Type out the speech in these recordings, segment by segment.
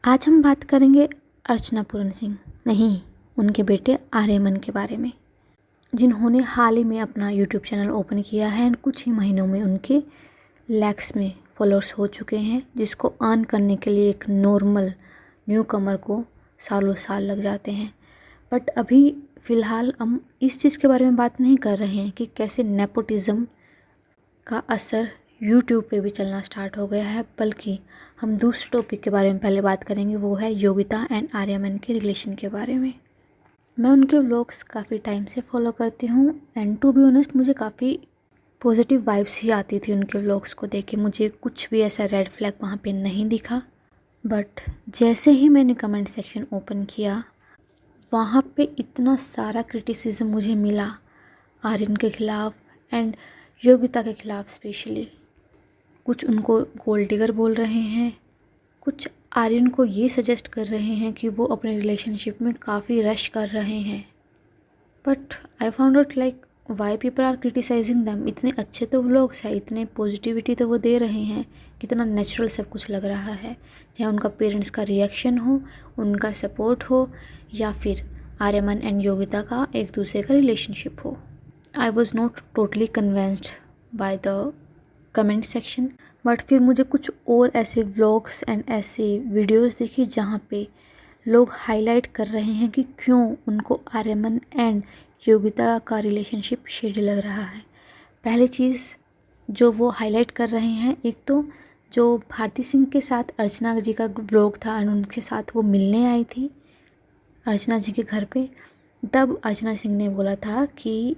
आज हम बात करेंगे अर्चना पूरन सिंह, नहीं उनके बेटे आर्यमन के बारे में, जिन्होंने हाल ही में अपना यूट्यूब चैनल ओपन किया है और कुछ ही महीनों में उनके लैक्स में फॉलोअर्स हो चुके हैं, जिसको अर्न करने के लिए एक नॉर्मल न्यू कमर को सालों साल लग जाते हैं। बट अभी फ़िलहाल हम इस चीज़ के बारे में बात नहीं कर रहे हैं कि कैसे नेपोटिज़म का असर यूट्यूब पे भी चलना स्टार्ट हो गया है, बल्कि हम दूसरे टॉपिक के बारे में पहले बात करेंगे, वो है योगिता एंड आर्यमन के रिलेशन के बारे में। मैं उनके व्लॉग्स काफ़ी टाइम से फॉलो करती हूँ एंड टू बी ऑनेस्ट मुझे काफ़ी पॉजिटिव वाइब्स ही आती थी उनके व्लॉग्स को देख के। मुझे कुछ भी ऐसा रेड फ्लैग वहाँ पे नहीं दिखा। बट जैसे ही मैंने कमेंट सेक्शन ओपन किया, वहाँ पे इतना सारा क्रिटिसिज्म मुझे मिला आर्यन के ख़िलाफ़ एंड योगिता के ख़िलाफ़ स्पेशली। कुछ उनको गोल्ड डिगर बोल रहे हैं, कुछ आर्यन को ये सजेस्ट कर रहे हैं कि वो अपने रिलेशनशिप में काफ़ी रश कर रहे हैं। But I found out like why people are criticising them. इतने अच्छे तो व्लॉग्स है, इतने पॉजिटिविटी तो वो दे रहे हैं, कितना नेचुरल सब कुछ लग रहा है, चाहे उनका पेरेंट्स का रिएक्शन हो, उनका सपोर्ट हो, या फिर आर्यमन एंड योगिता का एक दूसरे का रिलेशनशिप हो। I was not totally convinced by the comment section. But फिर मुझे कुछ और ऐसे व्लॉग्स एंड ऐसे वीडियोस देखी जहाँ पे लोग हाईलाइट कर रहे हैं कि क्यों उनको आर्यमन एंड योगिता का रिलेशनशिप शेडी लग रहा है। पहली चीज़ जो वो हाईलाइट कर रहे हैं, एक तो जो भारती सिंह के साथ अर्चना जी का व्लॉग था एंड उनके साथ वो मिलने आई थी अर्चना जी के घर पे, तब अर्चना सिंह ने बोला था कि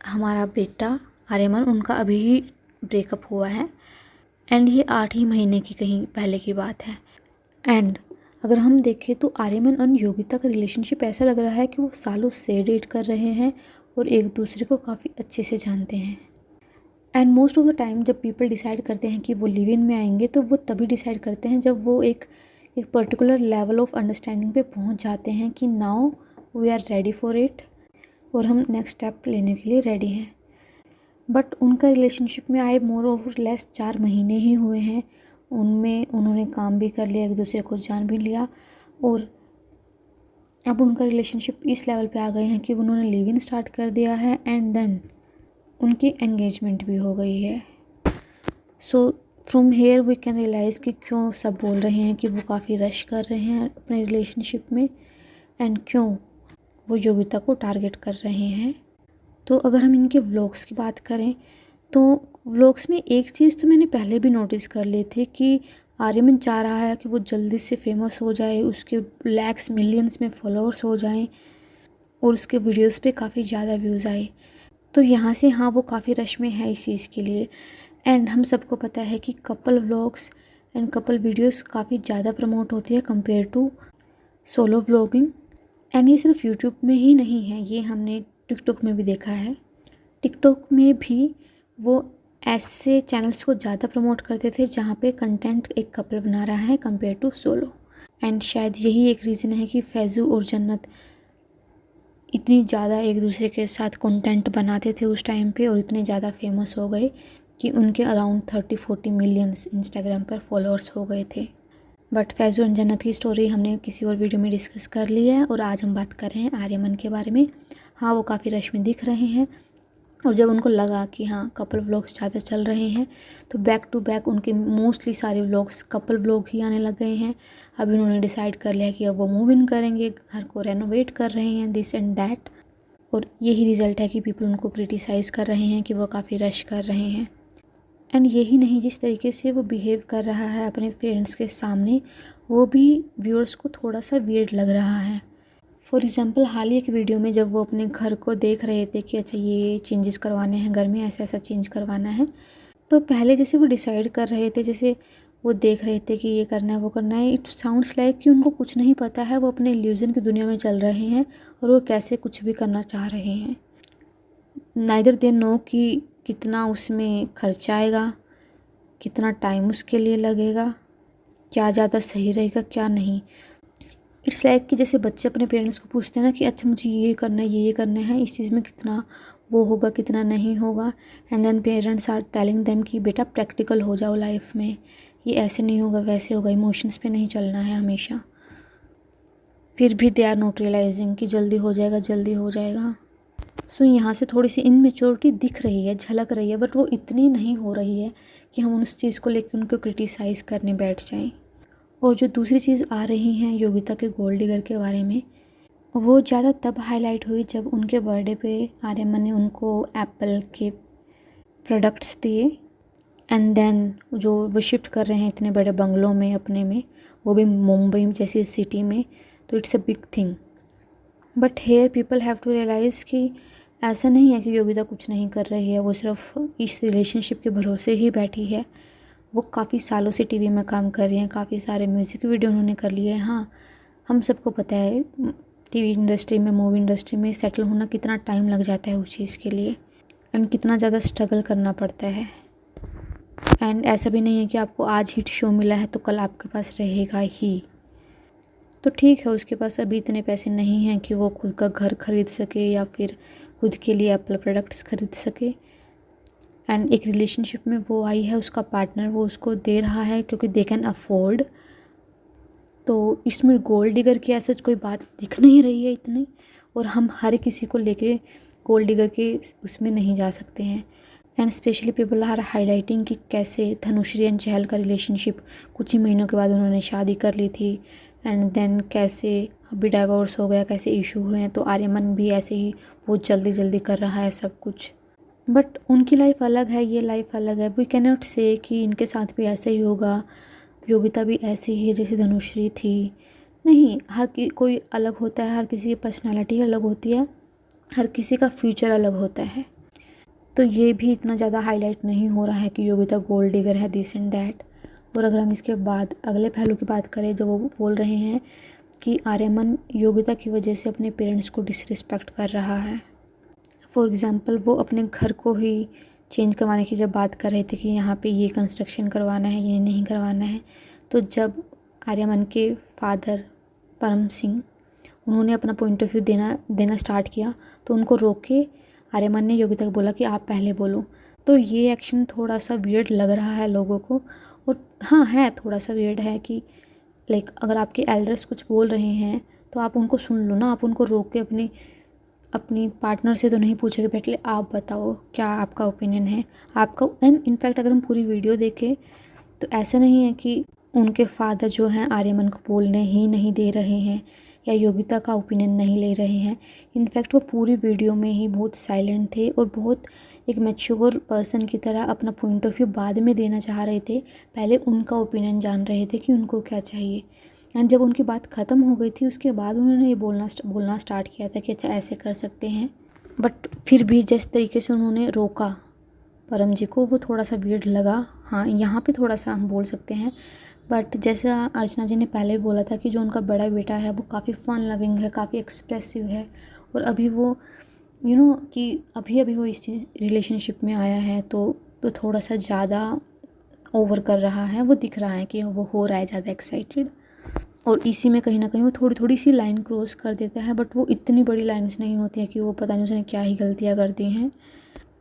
हमारा बेटा आर्यमन, उनका अभी ही ब्रेकअप हुआ है एंड ये 8 ही महीने की कहीं पहले की बात है। एंड अगर हम देखें तो आर्यमन और योगिता का रिलेशनशिप ऐसा लग रहा है कि वो सालों से डेट कर रहे हैं और एक दूसरे को काफ़ी अच्छे से जानते हैं। And most of the time जब पीपल डिसाइड करते हैं कि वो लिव इन में आएंगे, तो वो तभी डिसाइड करते हैं जब वो एक पर्टिकुलर लेवल ऑफ अंडरस्टैंडिंग पे पहुंच जाते हैं कि now we are ready for it और हम नेक्स्ट स्टेप लेने के लिए रेडी हैं। बट उनका रिलेशनशिप में आए मोर ओवर लेस 4 महीने ही हुए हैं। उनमें उन्होंने काम भी कर लिया, एक दूसरे को जान भी लिया, और अब उनका रिलेशनशिप इस लेवल पे आ गए हैं कि उन्होंने लिव इन स्टार्ट कर दिया है एंड देन उनकी एंगेजमेंट भी हो गई है। So from here we can realise कि क्यों सब बोल रहे हैं कि वो काफ़ी रश कर रहे हैं अपने रिलेशनशिप में एंड क्यों वो योगिता को टारगेट कर रहे हैं। तो अगर हम इनके व्लॉग्स की बात करें तो व्लॉग्स में एक चीज़ तो मैंने पहले भी नोटिस कर ली थी कि आर्यमन चाह रहा है कि वो जल्दी से फेमस हो जाए, उसके लैक्स मिलियंस में फॉलोअर्स हो जाएं और उसके वीडियोस पे काफ़ी ज़्यादा व्यूज़ आए। तो यहाँ से हाँ, वो काफ़ी रश में है इस चीज़ के लिए। एंड हम सबको पता है कि couple vlogs and couple videos काफ़ी ज़्यादा प्रमोट होती है compare to solo vlogging. And ये सिर्फ यूट्यूब में ही नहीं है, ये हमने टिकटॉक में भी देखा है। टिकटॉक में भी वो ऐसे चैनल्स को ज़्यादा प्रमोट करते थे जहाँ पे कंटेंट एक कपल बना रहा है कंपेयर टू सोलो। एंड शायद यही एक रीज़न है कि फैज़ू और जन्नत इतनी ज़्यादा एक दूसरे के साथ कंटेंट बनाते थे उस टाइम पे और इतने ज़्यादा फेमस हो गए कि उनके अराउंड 30-40 मिलियंस इंस्टाग्राम पर फॉलोअर्स हो गए थे। बट फैज़ू और जन्नत की स्टोरी हमने किसी और वीडियो में डिस्कस कर ली है और आज हम बात कर रहे हैं आर्यमन के बारे में। हाँ, वो काफ़ी रश में दिख रहे हैं और जब उनको लगा कि हाँ कपल व्लॉग्स ज़्यादा चल रहे हैं तो बैक टू बैक उनके मोस्टली सारे व्लॉग्स कपल व्लॉग ही आने लग गए हैं। अभी उन्होंने डिसाइड कर लिया कि अब वो मूव इन करेंगे, घर को रेनोवेट कर रहे हैं, दिस एंड दैट। और यही रिज़ल्ट है कि पीपल उनको क्रिटिसाइज़ कर रहे हैं कि वो काफ़ी रश कर रहे हैं। एंड यही नहीं, जिस तरीके से वो बिहेव कर रहा है अपने पेरेंट्स के सामने, वो भी व्यूअर्स को थोड़ा सा वियर्ड लग रहा है। फॉर एग्ज़ाम्पल हाल ही एक वीडियो में जब वो अपने घर को देख रहे थे कि अच्छा ये चेंजेस करवाने हैं घर में, ऐसा ऐसा चेंज करवाना है, तो पहले जैसे वो डिसाइड कर रहे थे, जैसे वो देख रहे थे कि ये करना है वो करना है, इट साउंड्स लाइक कि उनको कुछ नहीं पता है, वो अपने इल्यूज़न की दुनिया में चल रहे हैं और वो कैसे कुछ भी करना चाह रहे हैं। नाइदर दे नो कि कितना उसमें खर्चा आएगा, कितना टाइम उसके लिए लगेगा, क्या ज़्यादा सही रहेगा क्या नहीं। इट्स लाइक कि जैसे बच्चे अपने पेरेंट्स को पूछते हैं ना कि अच्छा मुझे ये करना है, ये करना है, इस चीज़ में कितना वो होगा कितना नहीं होगा, and then parents are telling them कि बेटा प्रैक्टिकल हो जाओ लाइफ में, ये ऐसे नहीं होगा वैसे होगा, इमोशंस पे नहीं चलना है हमेशा। फिर भी दे आर नॉट रियलाइजिंग कि जल्दी हो जाएगा, जल्दी हो जाएगा। सो यहाँ से थोड़ी सी इनमेच्योरिटी दिख रही है, झलक रही है, बट वो इतनी नहीं हो रही है कि हम उस चीज़ को लेकर उनको क्रिटिसाइज़ करने बैठ जाएं। और जो दूसरी चीज़ आ रही है योगिता के गोल्ड डिगर के बारे में, वो ज़्यादा तब हाईलाइट हुई जब उनके बर्थडे पे आर्यमन ने उनको एप्पल के प्रोडक्ट्स दिए। एंड देन जो वो शिफ्ट कर रहे हैं इतने बड़े बंगलों में अपने में, वो भी मुंबई जैसी सिटी में, तो it's a big thing. But here people have to realise कि ऐसा नहीं है कि योगिता कुछ नहीं कर रही है, वो सिर्फ इस रिलेशनशिप के भरोसे ही बैठी है। वो काफ़ी सालों से टीवी में काम कर रही हैं, काफ़ी सारे म्यूज़िक वीडियो उन्होंने कर लिए हैं। हाँ, हम सबको पता है टीवी इंडस्ट्री में, मूवी इंडस्ट्री में सेटल होना कितना टाइम लग जाता है उस चीज़ के लिए, एंड कितना ज़्यादा स्ट्रगल करना पड़ता है। एंड ऐसा भी नहीं है कि आपको आज हिट शो मिला है तो कल आपके पास रहेगा ही। तो ठीक है, उसके पास अभी इतने पैसे नहीं हैं कि वो खुद का घर खरीद सके या फिर खुद के लिए एप्पल प्रोडक्ट्स खरीद सके। एंड एक रिलेशनशिप में वो आई है, उसका पार्टनर वो उसको दे रहा है क्योंकि दे कैन अफोर्ड। तो इसमें गोल्ड डिगर की ऐसा कोई बात दिख नहीं रही है इतनी, और हम हर किसी को लेके गोल्ड डिगर के उसमें नहीं जा सकते हैं। And specially people are highlighting कि कैसे धनुश्री एंड चहल का रिलेशनशिप कुछ ही महीनों के बाद उन्होंने शादी कर ली थी, एंड देन कैसे अभी डाइवोर्स हो गया, कैसे इशू हुए हैं। तो आर्यमन भी ऐसे ही बहुत जल्दी जल्दी कर रहा है सब कुछ। बट उनकी लाइफ अलग है, ये लाइफ अलग है। वी कैन नॉट से कि इनके साथ भी ऐसा ही होगा, योगिता भी ऐसी ही है जैसे धनुश्री थी। नहीं, कोई अलग होता है, हर किसी की पर्सनालिटी अलग होती है, हर किसी का फ्यूचर अलग होता है। तो ये भी इतना ज़्यादा हाईलाइट नहीं हो रहा है कि योगिता गोल्ड डिगर है, दिस एंड दैट। और अगर हम इसके बाद अगले पहलू की बात करें, जो वो बोल रहे हैं कि आर्यमन योगिता की वजह से अपने पेरेंट्स को डिसरिस्पेक्ट कर रहा है। फॉर एग्ज़ाम्पल, वो अपने घर को ही चेंज करवाने की जब बात कर रहे थे कि यहाँ पे ये कंस्ट्रक्शन करवाना है, ये नहीं करवाना है, तो जब आर्यमन के फादर परम सिंह उन्होंने अपना पॉइंट ऑफ व्यू देना स्टार्ट किया, तो उनको रोक के आर्यमन ने योगिता को बोला कि आप पहले बोलो। तो ये एक्शन थोड़ा सा वियर्ड लग रहा है लोगों को। और हाँ, है थोड़ा सा वियर्ड है कि लाइक अगर आपके एल्डर्स कुछ बोल रहे हैं तो आप उनको सुन लो ना, आप उनको रोक के अपनी पार्टनर से तो नहीं पूछोगे, पहले आप बताओ क्या आपका ओपिनियन है आपका। एंड इनफैक्ट अगर हम पूरी वीडियो देखें तो ऐसा नहीं है कि उनके फादर जो हैं आर्यमन को बोलने ही नहीं दे रहे हैं या योगिता का ओपिनियन नहीं ले रहे हैं। इनफैक्ट वो पूरी वीडियो में ही बहुत साइलेंट थे और बहुत एक मैच्योर पर्सन की तरह अपना पॉइंट ऑफ व्यू बाद में देना चाह रहे थे, पहले उनका ओपिनियन जान रहे थे कि उनको क्या चाहिए। एंड जब उनकी बात ख़त्म हो गई थी उसके बाद उन्होंने ये बोलना स्टार्ट किया था कि अच्छा ऐसे कर सकते हैं। बट फिर भी जिस तरीके से उन्होंने रोका परम जी को, वो थोड़ा सा वियर्ड लगा। हाँ, यहाँ पे थोड़ा सा हम बोल सकते हैं। बट जैसा अर्चना जी ने पहले बोला था कि जो उनका बड़ा बेटा है वो काफ़ी फ़न लविंग है, काफ़ी एक्सप्रेसिव है, और अभी वो कि अभी वो इस चीज़ रिलेशनशिप में आया है तो थोड़ा सा ज़्यादा ओवर कर रहा है। वो दिख रहा है कि वो हो रहा है ज़्यादा एक्साइटेड, और इसी में कहीं ना कहीं वो थोड़ी थोड़ी सी लाइन क्रॉस कर देता है। बट वो इतनी बड़ी लाइन्स नहीं होती हैं कि वो पता नहीं उसने क्या ही गलतियाँ कर दी हैं।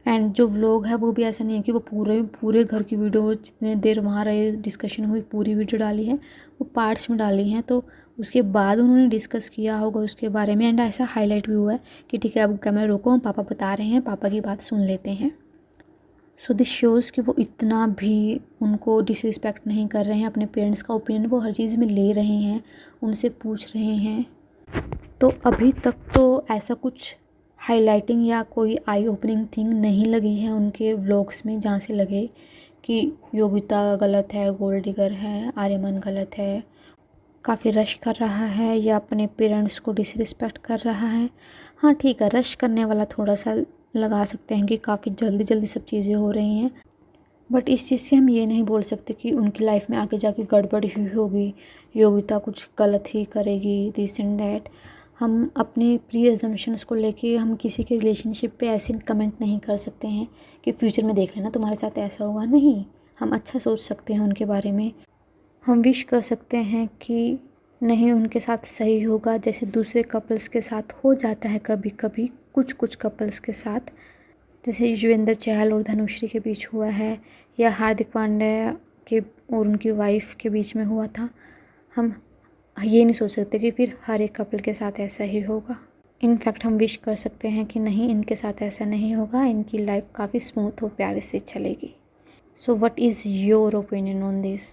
एंड जो व्लॉग है वो भी ऐसा नहीं है कि वो पूरे घर की वीडियो जितने देर वहाँ रहे डिस्कशन हुई पूरी वीडियो डाली है, वो पार्ट्स में डाली हैं। तो उसके बाद उन्होंने डिस्कस किया होगा उसके बारे में, एंड ऐसा हाईलाइट भी हुआ है कि ठीक है अब कैमरा रोको, हम पापा बता रहे हैं, पापा की बात सुन लेते हैं। सो दिस शोज़ कि वो इतना भी उनको डिसरिस्पेक्ट नहीं कर रहे हैं, अपने पेरेंट्स का ओपिनियन वो हर चीज़ में ले रहे हैं, उनसे पूछ रहे हैं। तो अभी तक तो ऐसा कुछ हाइलाइटिंग या कोई आई ओपनिंग थिंग नहीं लगी है उनके व्लॉग्स में जहाँ से लगे कि योगिता गलत है, गोल्ड डिगर है, आर्यमन गलत है, काफ़ी रश कर रहा है या अपने पेरेंट्स को डिसरिस्पेक्ट कर रहा है। हाँ ठीक है, रश करने वाला थोड़ा सा लगा सकते हैं कि काफ़ी जल्दी जल्दी सब चीज़ें हो रही हैं। बट इस चीज़ से हम ये नहीं बोल सकते कि उनकी लाइफ में आगे जाके गड़बड़ ही होगी, योगिता कुछ गलत ही करेगी, दिस एंड दैट। हम अपने प्री अजम्पशंस को लेके हम किसी के रिलेशनशिप पे ऐसे कमेंट नहीं कर सकते हैं कि फ्यूचर में देख लेना तुम्हारे साथ ऐसा होगा। नहीं, हम अच्छा सोच सकते हैं उनके बारे में, हम विश कर सकते हैं कि नहीं उनके साथ सही होगा, जैसे दूसरे कपल्स के साथ हो जाता है कभी कभी, कुछ कपल्स के साथ, जैसे युजवेंद्र चहल और धनुश्री के बीच हुआ है, या हार्दिक पांड्या के और उनकी वाइफ के बीच में हुआ था, हम ये नहीं सोच सकते कि फिर हर एक कपल के साथ ऐसा ही होगा। इनफैक्ट हम विश कर सकते हैं कि नहीं, इनके साथ ऐसा नहीं होगा, इनकी लाइफ काफ़ी स्मूथ और प्यारे से चलेगी। So what is your opinion on this?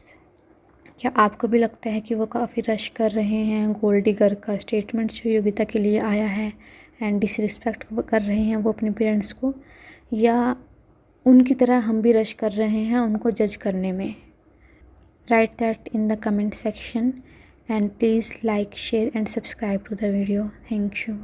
क्या आपको भी लगता है कि वो काफ़ी रश कर रहे हैं? गोल्ड डिगर का स्टेटमेंट जो योगिता के लिए आया है एंड डिसरिस्पेक्ट कर रहे हैं वो अपने पेरेंट्स को, या उनकी तरह हम भी रश कर रहे हैं उनको जज करने में? Write that in the comment section and please like, share and subscribe to the video. Thank you.